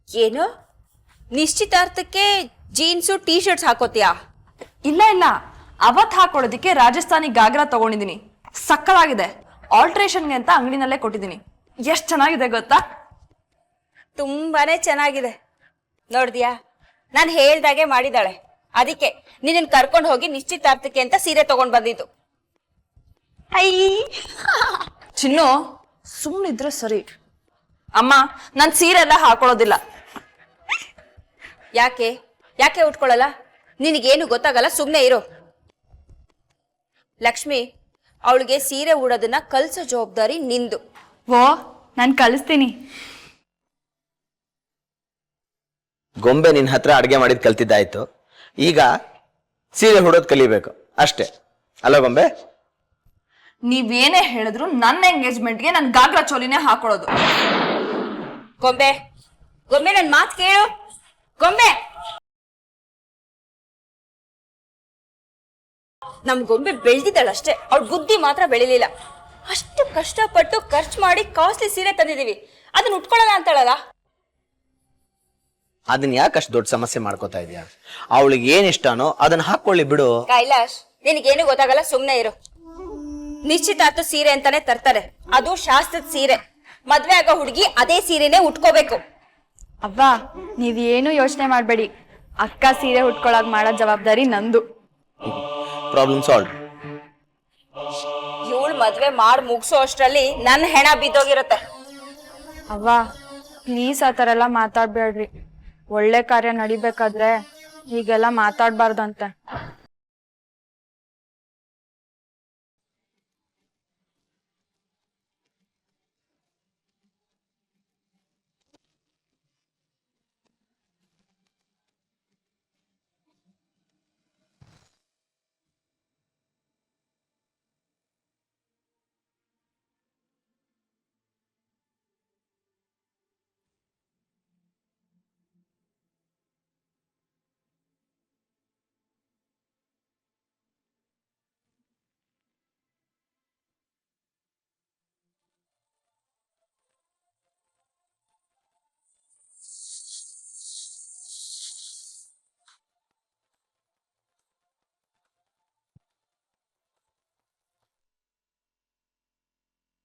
ಏನು ನಿಶ್ಚಿತಾರ್ಥಕ್ಕೆ jeans T shirts ಹಾಕೋತಿಯಾ? ಇಲ್ಲ ಇಲ್ಲ, ಅವತ್ ಹಾಕೊಳ್ಳೋದಿಕ್ಕೆ ರಾಜಸ್ಥಾನಿ ಗಾಗ್ರಾ ತಗೊಂಡಿದ್ದೀನಿ. ಸಕ್ಕತ್ತಾಗಿದೆ. ಆಲ್ಟ್ರೇಷನ್ಗೆ ಅಂತ ಅಂಗಡಿನಲ್ಲೇ ಕೊಟ್ಟಿದ್ದೀನಿ. ಎಷ್ಟು ಚೆನ್ನಾಗಿದೆ ಗೊತ್ತಾ? ತುಂಬಾನೇ ಚೆನ್ನಾಗಿದೆ. ನೋಡ್ದಿಯಾ, ನಾನು ಹೇಳ್ದಾಗೆ ಮಾಡಿದಾಳೆ. ಅದಕ್ಕೆ ನಿನ್ನ ಕರ್ಕೊಂಡು ಹೋಗಿ ನಿಶ್ಚಿತಾರ್ಥಕ್ಕೆ ಅಂತ ಸೀರೆ ತಗೊಂಡ್ ಬಂದಿದ್ದು. ಐ ಚಿನ್ನು, ಸುಮ್ಮನಿದ್ರೆ ಸರಿ. ಅಮ್ಮ, ನಾನು ಸೀರೆ ಎಲ್ಲ ಹಾಕೊಳ್ಳೋದಿಲ್ಲ. ಯಾಕೆ ಯಾಕೆ ಉಟ್ಕೊಳ್ಳಲ್ಲ? ನಿನಗೇನು ಗೊತ್ತಾಗಲ್ಲ, ಸುಮ್ಮನೆ ಇರು. ಲಕ್ಷ್ಮಿ, ಅವಳಿಗೆ ಸೀರೆ ಉಡೋದನ್ನ ಕಲ್ಸೋ ಜವಾಬ್ದಾರಿ ನಿಂದು. ಓ, ನಾನು ಕಲಿಸ್ತೀನಿ. ಗೊಂಬೆ ನಿನ್ನ ಹತ್ರ ಅಡುಗೆ ಮಾಡಿದ್ ಕಲ್ತಿದ್ದಾಯ್ತು. ಈಗ ಸೀರೆ ಹುಡೋದ್ ಕಲಿಬೇಕು ಅಷ್ಟೇ ಅಲ್ಲ ಗೊಂಬೆ? ನೀವೇನೇ ಹೇಳಿದ್ರು ನನ್ನ ಎಂಗೇಜ್ಮೆಂಟ್ಗೆ ನಾನು ಗಾಗ್ರಾ ಚೋಲಿನೇ ಹಾಕೊಳ್ಳೋದು. ಗೊಂಬೆ ಗೊಂಬೆ, ನನ್ ಮಾತು ಕೇಳು. ಗೊಂಬೆ, ನಮ್ ಗೊಂಬೆ ಬೆಳೆದಿದ್ದಾಳಷ್ಟೇ, ಅವಳ ಬುದ್ಧಿ ಮಾತ್ರ ಬೆಳಿಲಿಲ್ಲ. ಅಷ್ಟು ಕಷ್ಟಪಟ್ಟು ಖರ್ಚು ಮಾಡಿ ಕಾಸ್ಟ್ಲಿ ಸೀರೆ ತಂದಿದೀವಿ, ಅದನ್ನ ಉಟ್ಕೊಳ್ಳೋಣ ಅಂತಾಳಲ್ಲ. ಅದನ್ನ ಯಾಕಷ್ಟು ದೊಡ್ಡ ಸಮಸ್ಯೆ ಮಾಡ್ಕೋತಾ ಇದೀಯ? ಅವಳಿಗೆ ಏನ್ ಇಷ್ಟನೋ ಅದನ್ನ ಹಾಕೊಳ್ಳಿ ಬಿಡು. ಕೈಲಾಶ್, ನಿನಗೇನು ಗೊತ್ತಾಗಲ್ಲ, ಸುಮ್ನೆ ಇರು. ನಿಶ್ಚಿತಾರ್ಥ ಸೀರೆ ಅಂತಾನೆ ತರ್ತಾರೆ, ಅದು ಶಾಸ್ತ್ರದ ಸೀರೆ. ಮದ್ವೆ ಆಗೋ ಹುಡುಗಿ ಅದೇ ಸೀರೆನೆ ಉಟ್ಕೋಬೇಕು. ಅವ್ವ, ನೀವೇನು ಯೋಚನೆ ಮಾಡಬೇಡಿ. ಅಕ್ಕ ಸೀರೆ ಉಟ್ಕೊಳಕ್ ಮಾಡೋ ಜವಾಬ್ದಾರಿ ನಂದು. Problem solve. ಇವಳು ಮದ್ವೆ ಮಾಡಿ ಮುಗಿಸೋ ಅಷ್ಟ್ರಲ್ಲಿ ನನ್ನ ಹೆಣ ಬಿದ್ದೋಗಿರುತ್ತೆ. ಅವ್ವ, ಪ್ಲೀಸ್ ಆ ಥರ ಎಲ್ಲ ಮಾತಾಡ್ಬೇಡ್ರಿ. ಒಳ್ಳೆ ಕಾರ್ಯ ನಡಿಬೇಕಾದ್ರೆ ಹೀಗೆಲ್ಲ ಮಾತಾಡ್ಬಾರ್ದಂತೆ.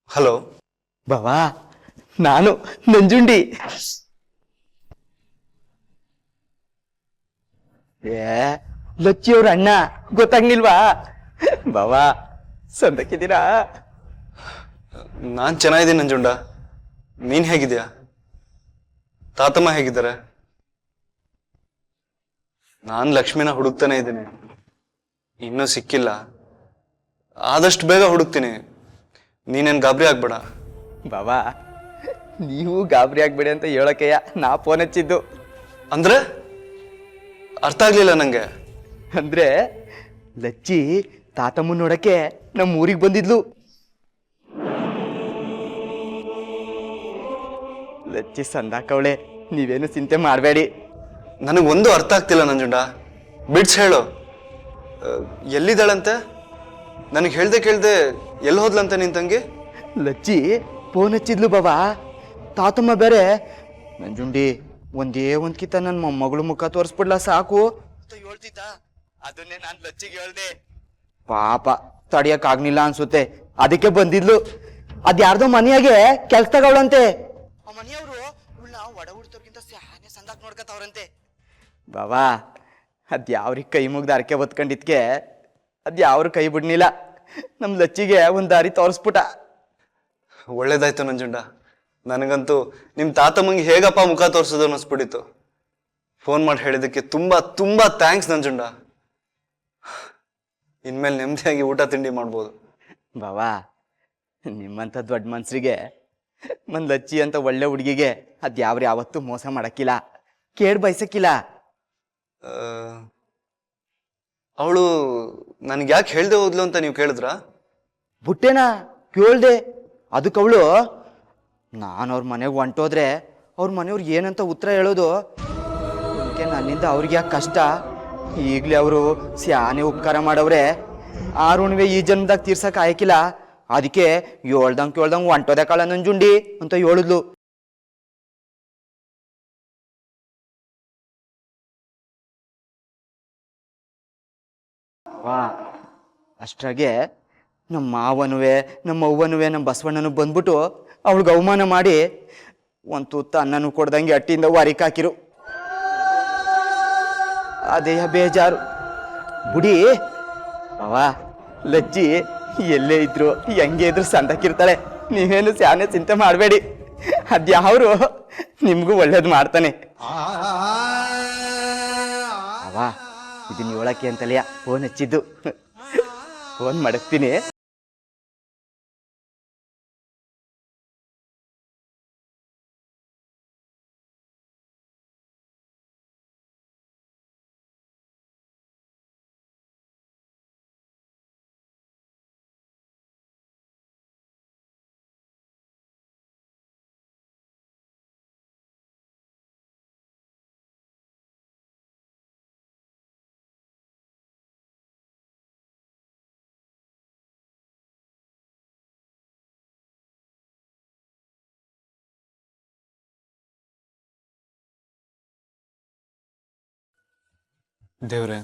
ಹಲೋ ಬಾವಾ, ನಾನು ನಂಜುಂಡಿ. ಲಚ್ಚಿಯವ್ರ ಅಣ್ಣ ಗೊತ್ತಾಗ್ನಿಲ್ವಾ? ಬಾವಾ, ಸಂದಕ್ಕಿದ್ದೀರಾ? ನಾನ್ ಚೆನ್ನಾಗಿದ್ದೀನಿ ನಂಜುಂಡ. ನೀನ್ ಹೇಗಿದ್ಯಾ? ತಾತಮ್ಮ ಹೇಗಿದ್ದಾರೆ? ನಾನ್ ಲಕ್ಷ್ಮಿನ ಹುಡುಕ್ತಾನೆ ಇದ್ದೀನಿ, ಇನ್ನೂ ಸಿಕ್ಕಿಲ್ಲ. ಆದಷ್ಟು ಬೇಗ ಹುಡುಕ್ತೀನಿ, ನೀನೇನ್ ಗಾಬರಿ ಆಗ್ಬೇಡ. ಬಾವಾ, ನೀವು ಗಾಬರಿ ಆಗ್ಬೇಡಿ ಅಂತ ಹೇಳೋಕೆಯ ನಾ ಫೋನ್ ಹಚ್ಚಿದ್ದು. ಅಂದ್ರೆ ಅರ್ಥ ಆಗ್ಲಿಲ್ಲ ನಂಗೆ. ಅಂದ್ರೆ ಲಚ್ಚಿ ತಾತಮ್ಮನ್ ನೋಡಕ್ಕೆ ನಮ್ಮ ಊರಿಗೆ ಬಂದಿದ್ಲು. ಲಚ್ಚಿ ಸಂದಾಕವಳೆ, ನೀವೇನು ಚಿಂತೆ ಮಾಡಬೇಡಿ. ನನಗೊಂದು ಅರ್ಥ ಆಗ್ತಿಲ್ಲ ನಂಜುಂಡ, ಬಿಡ್ಸ್ ಹೇಳು. ಎಲ್ಲಿದ್ದಾಳಂತೆ? ನನಗೆ ಹೇಳ್ದೆ ಕೇಳ್ದೆ ಎಲ್ಲಿ ಹೋದ್ಲಂತೆ ನಿನ್ ತಂಗಿ? ಲಚ್ಚಿ ಫೋನ್ ಹಚ್ಚಿದ್ಲು ಬಾಬಾ. ತಾತಮ್ಮ ಬೇರೆ, ನಂಜುಂಡಿ ಒಂದೇ ಒಂದ್ಕಿತ ನನ್ನ ಮೊಮ್ಮಗಳು ಮುಖ ತೋರಿಸ್ಬಿಡ್ಲಾ ಸಾಕು ಅಂತ ಹೇಳ್ತಿದ್ದ. ಅದನ್ನೇ ನಾನು ಲಚ್ಚಿಗೆ ಹೇಳ್ದೆ. ಪಾಪ ತಡಿಯಕ್ ಆಗ್ನಿಲ್ಲ ಅನ್ಸುತ್ತೆ, ಅದಕ್ಕೆ ಬಂದಿದ್ಲು. ಅದ್ಯಾರ್ದೋ ಮನೆಯಾಗೆ ಕೆಲ್ಸ ತಗೊಳಂತೆ. ಆ ಮನೆಯವರು ಒಡ ಹುಡ್ತೋರ್ಗಿಂತ ಸ್ಯಾನೆ ಸಂದಾಕ್ ನೋಡ್ಕತ್ತವ್ರಂತೆ. ಬಾಬಾ, ಅದ್ಯಾವ್ರಿಗೆ ಕೈ ಮುಗ್ದ ಅರಕೆ ಬತ್ಕೊಂಡಿದ್ಕೆ ಅದ್ಯಾವ್ರು ಕೈ ಬಿಡ್ನಿಲ್ಲ. ನಮ್ ಲಚ್ಚಿಗೆ ಒಂದ್ ದಾರಿ ತೋರಿಸ್ಬಿಟ್ಟ. ಒಳ್ಳೇದಾಯ್ತು ನಂಜುಂಡ. ನನಗಂತೂ ನಿಮ್ ತಾತಮ್ಮಂಗೆ ಹೇಗಪ್ಪ ಮುಖ ತೋರಿಸೋದು ಅನ್ನಿಸ್ಬಿಟ್ಟಿತ್ತು. ಫೋನ್ ಮಾಡಿ ಹೇಳಿದ್ದಕ್ಕೆ ತುಂಬಾ ತುಂಬಾ ಥ್ಯಾಂಕ್ಸ್ ನಂಜುಂಡ. ಇನ್ಮೇಲೆ ನೆಮ್ಮದಿಯಾಗಿ ಊಟ ತಿಂಡಿ ಮಾಡ್ಬೋದು. ಬಾವಾ, ನಿಮ್ಮಂಥ ದೊಡ್ಡ ಮನ್ಸರಿಗೆ ಒಂದ್ ಲಚ್ಚಿ ಅಂತ ಒಳ್ಳೆ ಹುಡುಗಿಗೆ ಅದ್ಯಾವ್ರು ಯಾವತ್ತೂ ಮೋಸ ಮಾಡಕ್ಕಿಲ್ಲ, ಕೇಡ್ ಬಯಸಕ್ಕಿಲ್ಲ. ಅವಳು ನನ್ಗೆ ಯಾಕೆ ಹೇಳ್ದೆ ಹೋದ್ಲು ಅಂತ ನೀವು ಕೇಳಿದ್ರಾ? ಬುಟ್ಟೆನಾ ಕೇಳ್ದೆ. ಅದಕ್ಕೆ ಅವಳು, ನಾನು ಅವ್ರ ಮನೆಗೆ ಹೊಂಟೋದ್ರೆ ಅವ್ರ ಮನೆಯವ್ರು ಏನಂತ ಉತ್ತರ ಹೇಳೋದು, ಅದಕ್ಕೆ ನನ್ನಿಂದ ಅವ್ರಿಗೆ ಯಾಕೆ ಕಷ್ಟ, ಈಗಲೇ ಅವರು ಸ್ಯಾನೆ ಉಪಕಾರ ಮಾಡವ್ರೆ, ಆ ಋಣವೇ ಈ ಜನ್ಮದಾಗ ತೀರ್ಸಕ್ ಆಯ್ಕಿಲ್ಲ, ಅದಕ್ಕೆ ಹೇಳ್ದಂಗೆ ಹೊಂಟೋದೆ ಕಳ ನಂಜುಂಡಿ ಅಂತ ಹೇಳಿದ್ಲು. ವಾ ಅಷ್ಟ್ರಾಗೆ ನಮ್ಮ ಮಾವನುವೆ ನಮ್ಮ ಅವ್ವನುವೆ ನಮ್ಮ ಬಸವಣ್ಣನು ಬಂದ್ಬಿಟ್ಟು ಅವಳಿಗೆ ಅವಮಾನ ಮಾಡಿ ಒಂದು ತುತ್ತ ಅನ್ನನೂ ಕೊಡ್ದಂಗೆ ಅಟ್ಟಿಯಿಂದ ವಾರಿಕ್ ಹಾಕಿರು. ಅದೇ ಬೇಜಾರು ಬುಡಿ. ಅವ ಲಜ್ಜಿ ಎಲ್ಲೇ ಇದ್ರು ಹೆಂಗೆ ಇದ್ರು ಸಂದಕ್ಕಿರ್ತಾಳೆ. ನೀವೇನು ಸ್ಯಾನೆ ಚಿಂತೆ ಮಾಡಬೇಡಿ, ಅದ್ಯಾವ್ರು ನಿಮ್ಗೂ ಒಳ್ಳೇದು ಮಾಡ್ತಾನೆ. ಅವ ಇದನ್ನ ಹೇಳಕ್ಕೆ ಅಂತಲಿಯ ಫೋನ್ ಹಚ್ಚಿದ್ದು. ಫೋನ್ ಮಡಗ್ತೀನಿ. ದೇವ್ರೆ,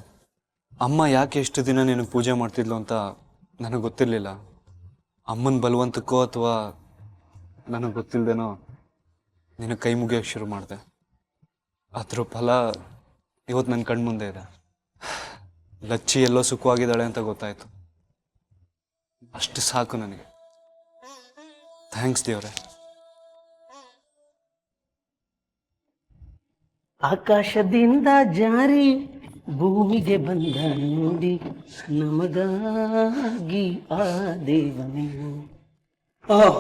ಅಮ್ಮ ಯಾಕೆ ಎಷ್ಟು ದಿನ ನಿನಗೆ ಪೂಜೆ ಮಾಡ್ತಿದ್ಲು ಅಂತ ನನಗೆ ಗೊತ್ತಿರಲಿಲ್ಲ. ಅಮ್ಮನ ಬಲವಂತಕ್ಕೋ ಅಥವಾ ನನಗೆ ಗೊತ್ತಿಲ್ಲದೇನೋ ನಿನಗೆ ಕೈ ಮುಗಿಯೋಕ್ಕೆ ಶುರು ಮಾಡಿದೆ. ಅದ್ರ ಫಲ ಇವತ್ತು ನನ್ನ ಕಣ್ಮುಂದೆ ಇದೆ. ಲಚ್ಚಿ ಎಲ್ಲೋ ಸುಖವಾಗಿದ್ದಾಳೆ ಅಂತ ಗೊತ್ತಾಯ್ತು. ಅಷ್ಟು ಸಾಕು ನನಗೆ. ಥ್ಯಾಂಕ್ಸ್ ದೇವ್ರೆ. ಆಕಾಶದಿಂದ ಜಾರಿ ಭೂಮಿಗೆ ಬಂದ ನೋಡಿ ನಮಗಾಗಿ ಆ ದೇವನೇ. ಓಹ್,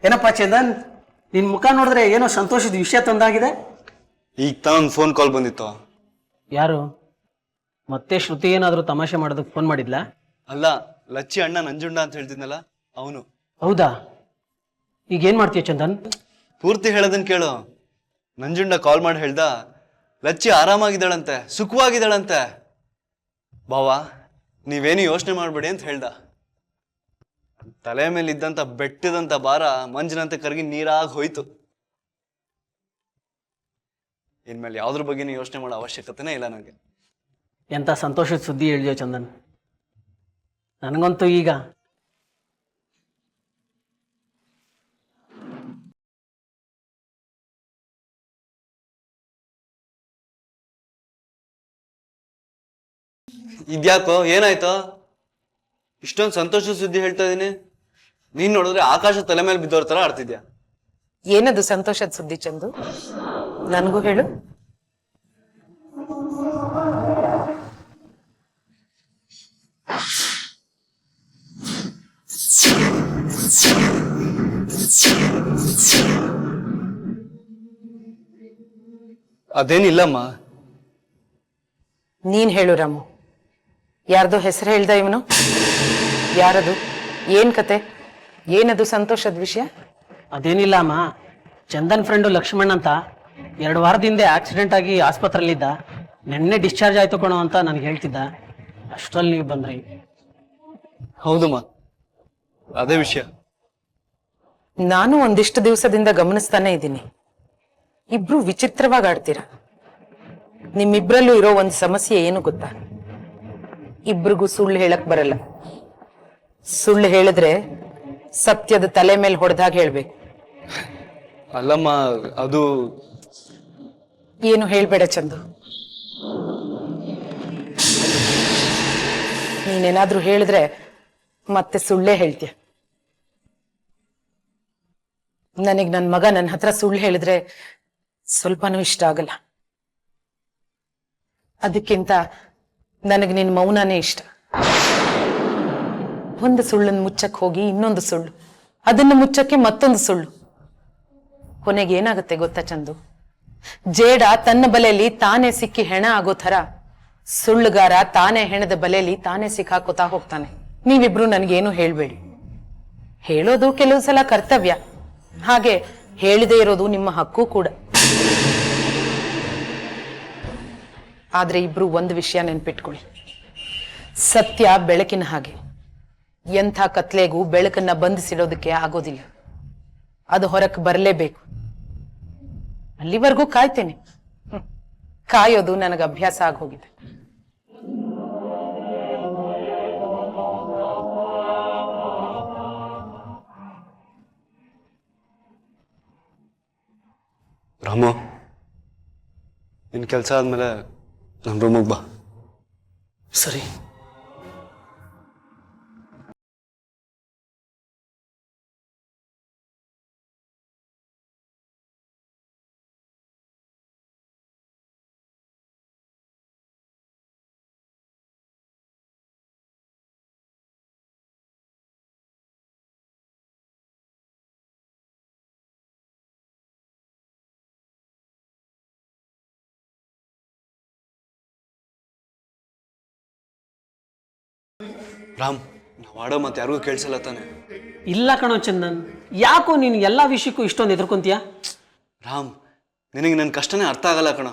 ಏನಪ್ಪ ಚಂದನ್, ನಿನ್ ಮುಖ ನೋಡಿದ್ರೆ ಏನೋ ಸಂತೋಷದ ವಿಷಯ ತಂದಾಗಿದೆ. ಈಗ ತಾನು ಫೋನ್ ಕಾಲ್ ಬಂದಿತ್ತು. ಯಾರು? ಮತ್ತೆ ಶ್ರುತಿ ಏನಾದರೂ ತಮಾಷೆ ಮಾಡೋದಕ್ಕೆ ಫೋನ್ ಮಾಡಿದ್ಲಾ? ಅಲ್ಲ, ಲಚ್ಚಿ ಅಣ್ಣ ನಂಜುಂಡ ಅಂತ ಹೇಳ್ತಿದ್ನಲ್ಲ ಅವನು. ಹೌದಾ? ಈಗ ಏನ್ ಮಾಡ್ತೀಯ ಚಂದನ್? ಪೂರ್ತಿ ಹೇಳೋದನ್ನ ಕೇಳು. ನಂಜುಂಡ ಕಾಲ್ ಮಾಡಿ ಹೇಳ್ದ, ಲಚ್ಚಿ ಆರಾಮಾಗಿದ್ದಾಳಂತೆ, ಸುಖವಾಗಿದ್ದಾಳಂತೆ. ಬಾವಾ, ನೀವೇನು ಯೋಚನೆ ಮಾಡ್ಬೇಡಿ ಅಂತ ಹೇಳ್ದ. ತಲೆ ಮೇಲೆ ಇದ್ದಂತ ಬೆಟ್ಟದಂತ ಭಾರ ಮಂಜಿನಂತೆ ಕರಗಿ ನೀರಾಗಿ ಹೋಯ್ತು. ಇನ್ಮೇಲೆ ಯಾವ್ದ್ರ ಬಗ್ಗೆನೂ ಯೋಚನೆ ಮಾಡೋ ಅವಶ್ಯಕತೆನೇ ಇಲ್ಲ ನನಗೆ. ಎಂತ ಸಂತೋಷದ ಸುದ್ದಿ ಹೇಳಿಯೋ ಚಂದನ್. ನನಗಂತೂ ಈಗ ಇದ್ಯಾಕೋ, ಏನಾಯ್ತೋ? ಇಷ್ಟೊಂದು ಸಂತೋಷ ಸುದ್ದಿ ಹೇಳ್ತಾ ಇದೀನಿ, ನೀನ್ ನೋಡಿದ್ರೆ ಆಕಾಶ ತಲೆ ಮೇಲೆ ಬಿದ್ದೋರ್ ತರ ಆಡ್ತಿದ್ಯಾ. ಏನದು ಸಂತೋಷದ ಸುದ್ದಿ ಚಂದು? ನನಗೂ ಹೇಳು. ಅದೇನಿಲ್ಲಮ್ಮ. ನೀನ್ ಹೇಳು ರಾಮು. ಯಾರ್ದೋ ಹೆಸರು ಹೇಳ್ದ ಇವನು? ಯಾರದು? ಏನ್ ಕತೆ? ಏನದು ಸಂತೋಷದ ವಿಷಯ? ಅದೇನಿಲ್ಲ ಅಮ್ಮ, ಚಂದನ್ ಫ್ರೆಂಡು ಲಕ್ಷ್ಮಣ್ ಅಂತ 2 ವಾರದ ಹಿಂದೆ ಆಕ್ಸಿಡೆಂಟ್ ಆಗಿ ಆಸ್ಪತ್ರೆಯಲ್ಲಿದ್ದ. ನೆನ್ನೆ ಡಿಸ್ಚಾರ್ಜ್ ಆಯ್ತು ಕಣೋ ಅಂತ ನನಗೆ ಹೇಳ್ತಿದ್ದ. ಅಷ್ಟರಲ್ಲಿ ನೀವು ಬಂದ್ರಿ. ಹೌದಮ್ಮ, ಅದೇ ವಿಷಯ. ನಾನು ಒಂದಿಷ್ಟು ದಿವಸದಿಂದ ಗಮನಿಸ್ತಾನೆ ಇದ್ದೀನಿ. ಇಬ್ರು ವಿಚಿತ್ರವಾಗಿ ಆಡ್ತೀರ. ನಿಮ್ಮಿಬ್ರಲ್ಲೂ ಇರೋ ಒಂದು ಸಮಸ್ಯೆ ಏನು ಗೊತ್ತಾ? ಇಬ್ರಿಗೂ ಸುಳ್ಳು ಹೇಳಕ್ ಬರಲ್ಲ. ಸುಳ್ಳು ಹೇಳಿದ್ರೆ ಸತ್ಯದ ತಲೆ ಮೇಲೆ ಹೊಡೆದಾಗ ಹೇಳ್ಬೇಕು. ಅಲ್ಲಮ್ಮ, ಅದು ಏನು ಹೇಳ್ಬೇಡ ಚಂದು. ನೀನೇನಾದ್ರೂ ಹೇಳಿದ್ರೆ ಮತ್ತೆ ಸುಳ್ಳೇ ಹೇಳ್ತೀಯ. ನನಗ್ ನನ್ನ ಮಗ ನನ್ನ ಹತ್ರ ಸುಳ್ಳು ಹೇಳಿದ್ರೆ ಸ್ವಲ್ಪನೂ ಇಷ್ಟ ಆಗಲ್ಲ. ಅದಕ್ಕಿಂತ ನನಗೆ ನಿನ್ನ ಮೌನನೇ ಇಷ್ಟ. ಒಂದು ಸುಳ್ಳನ್ನು ಮುಚ್ಚಕ್ಕೆ ಹೋಗಿ ಇನ್ನೊಂದು ಸುಳ್ಳು, ಅದನ್ನು ಮುಚ್ಚಕ್ಕೆ ಮತ್ತೊಂದು ಸುಳ್ಳು. ಕೊನೆಗೆ ಏನಾಗುತ್ತೆ ಗೊತ್ತಾ ಚಂದು? ಜೇಡ ತನ್ನ ಬಲೆಯಲ್ಲಿ ತಾನೇ ಸಿಕ್ಕಿ ಹೆಣ ಆಗೋ ಥರ ಸುಳ್ಳುಗಾರ ತಾನೇ ಹೆಣದ ಬಲೆಯಲ್ಲಿ ತಾನೇ ಸಿಕ್ಕಾಕೋತಾ ಹೋಗ್ತಾನೆ. ನೀವಿಬ್ರು ನನಗೇನು ಹೇಳ್ಬೇಡಿ. ಹೇಳೋದು ಕೆಲವು ಸಲ ಕರ್ತವ್ಯ, ಹಾಗೆ ಹೇಳಿದೇ ಇರೋದು ನಿಮ್ಮ ಹಕ್ಕು ಕೂಡ. ಆದ್ರೆ ಇಬ್ರು ಒಂದು ವಿಷಯ ನೆನ್ಪಿಟ್ಕೊಳ್ಳಿ. ಸತ್ಯ ಬೆಳಕಿನ ಹಾಗೆ. ಎಂಥ ಕತ್ಲೆಗೂ ಬೆಳಕನ್ನ ಬಂಧಿಸಿಡೋದಕ್ಕೆ ಆಗೋದಿಲ್ಲ. ಅದು ಹೊರಕ್ಕೆ ಬರಲೇಬೇಕು. ಅಲ್ಲಿವರೆಗೂ ಕಾಯ್ತೇನೆ. ಕಾಯೋದು ನನಗೆ ಅಭ್ಯಾಸ ಆಗೋಗಿದೆ. ರಾಮು, ನಿನ್ನ ಕೆಲಸ ಆದಮೇಲೆ ನಮ್ಮ ರೂಮಿಗೆ ಬಾ. ಸರಿ. ರಾಮ್, ನಾವು ಆಡೋ ಮತ್ತೆ ಯಾರಿಗೂ ಕೇಳಿಸಲ್ಲ ತಾನೆ? ಇಲ್ಲ ಕಣೋ ಚಂದನ್, ಯಾಕೋ ನೀನು ಎಲ್ಲ ವಿಷಯಕ್ಕೂ ಇಷ್ಟೊಂದು ಎದುರ್ಕೊಂತೀಯ? ರಾಮ್, ನಿನಗೆ ನನ್ನ ಕಷ್ಟನೇ ಅರ್ಥ ಆಗಲ್ಲ ಕಣ.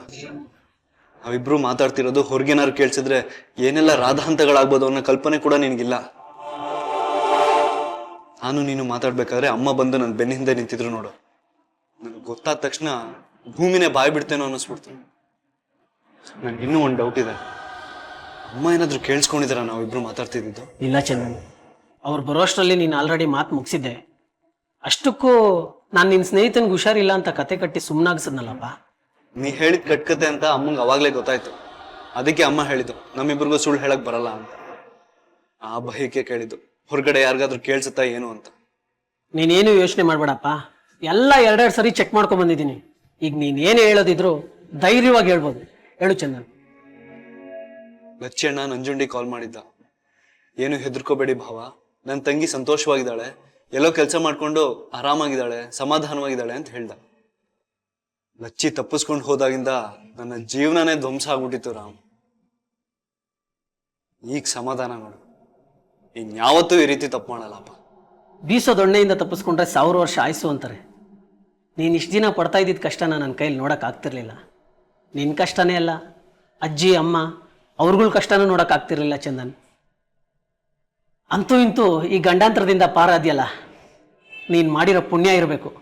ನಾವಿಬ್ರು ಮಾತಾಡ್ತಿರೋದು ಹೊರಗೇನಾದ್ರು ಕೇಳಿಸಿದ್ರೆ ಏನೆಲ್ಲ ರಾಧಾಂತಗಳಾಗ್ಬೋದು ಅನ್ನೋ ಕಲ್ಪನೆ ಕೂಡ ನಿನಗಿಲ್ಲ. ನಾನು ನೀನು ಮಾತಾಡ್ಬೇಕಾದ್ರೆ ಅಮ್ಮ ಬಂದು ನನ್ನ ಬೆನ್ನ ಹಿಂದೆ ನಿಂತಿದ್ರು ನೋಡು, ನನಗೆ ಗೊತ್ತಾದ ತಕ್ಷಣ ಭೂಮಿನೇ ಬಾಯ್ ಬಿಡ್ತೇನೋ ಅನ್ನಿಸ್ಬಿಡ್ತು. ನನ್ಗೆ ಇನ್ನೂ ಒಂದು ಡೌಟ್ ಇದೆ, ಅಮ್ಮ ಏನಾದರೂ ಕೇಳಿಸ್ಕೊಂಡಿದಾರ ನಾವಿಬ್ರು ಮಾತಾಡ್ತಿದ್ದು? ಇಲ್ಲ ಚಂದನ್, ಅವ್ರು ಬರೋಷ್ಟರಲ್ಲಿ ನೀನು ಆಲ್ರೆಡಿ ಮಾತು ಮುಗಿಸಿದ್ದೆ. ಅಷ್ಟಕ್ಕೂ ನಾನು ನಿನ್ನ ಸ್ನೇಹಿತನಿಗೆ ಹುಷಾರಿಲ್ಲ ಅಂತ ಕತೆ ಕಟ್ಟಿ ಸುಮ್ಮನಾಗಿಸದ್ನಲ್ಲಪ್ಪ. ನೀ ಹೇಳಿದ ಕಟ್ಕತೆ ಅಂತ ಅಮ್ಮಂಗೆ ಅವಾಗಲೇ ಗೊತ್ತಾಯ್ತು. ಅದಕ್ಕೆ ಅಮ್ಮ ಹೇಳಿದ್ದು ನಮ್ಮಿಬ್ರಿಗೂ ಸುಳ್ಳು ಹೇಳಕ್ ಬರಲ್ಲ ಅಂತ. ಆ ಭಯಕ್ಕೆ ಕೇಳಿದ್ದು, ಹೊರಗಡೆ ಯಾರಿಗಾದ್ರೂ ಕೇಳಿಸುತ್ತಾ ಏನು ಅಂತ. ನೀನೇನು ಯೋಚನೆ ಮಾಡಬೇಡಪ್ಪ, ಎಲ್ಲ ಎರಡೆರಡು ಸರಿ ಚೆಕ್ ಮಾಡ್ಕೊಂಡ್ ಬಂದಿದ್ದೀನಿ. ಈಗ ನೀನೇನೇ ಹೇಳೋದಿದ್ರು ಧೈರ್ಯವಾಗಿ ಹೇಳ್ಬೋದು. ಹೇಳು ಚಂದನ್. ಲಚ್ಚಣ್ಣ ನಂಜುಂಡಿ ಕಾಲ್ ಮಾಡಿದ್ದ. ಏನು ಹೆದರ್ಕೋಬೇಡಿ ಭಾವ, ನನ್ನ ತಂಗಿ ಸಂತೋಷವಾಗಿದ್ದಾಳೆ, ಎಲ್ಲೋ ಕೆಲಸ ಮಾಡ್ಕೊಂಡು ಆರಾಮಾಗಿದ್ದಾಳೆ, ಸಮಾಧಾನವಾಗಿದ್ದಾಳೆ ಅಂತ ಹೇಳ್ದ. ಲಚ್ಚಿ ತಪ್ಪಿಸ್ಕೊಂಡು ಹೋದಾಗಿಂದ ನನ್ನ ಜೀವನನೇ ಧ್ವಂಸ ಆಗ್ಬಿಟ್ಟಿತ್ತು ರಾಮ್. ಈಗ ಸಮಾಧಾನ ಮಾಡು, ಇನ್ಯಾವತ್ತೂ ಈ ರೀತಿ ತಪ್ಪು ಮಾಡಲ್ಲಪ್ಪ. ಬೀಸೋ ದೊಣ್ಣೆಯಿಂದ ತಪ್ಪಿಸ್ಕೊಂಡ್ರೆ 1000 ವರ್ಷ ಆಯ್ಸು ಅಂತಾರೆ. ನೀನು ಇಷ್ಟು ದಿನ ಪಡ್ತಾ ಇದ್ದಿದ್ದ ಕಷ್ಟನ ನನ್ನ ಕೈಲಿ ನೋಡೋಕ್ಕಾಗ್ತಿರ್ಲಿಲ್ಲ. ನಿನ್ನ ಕಷ್ಟನೇ ಅಲ್ಲ, ಅಜ್ಜಿ ಅಮ್ಮ ಅವ್ರಗಳ ಕಷ್ಟನೂ ನೋಡೋಕ್ಕಾಗ್ತಿರ್ಲಿಲ್ಲ ಚಂದನ್. ಅಂತೂ ಇಂತೂ ಈ ಗಂಡಾಂತರದಿಂದ ಪಾರಾದ್ಯಲ್ಲ, ನೀನು ಮಾಡಿರೋ ಪುಣ್ಯ ಇರಬೇಕು.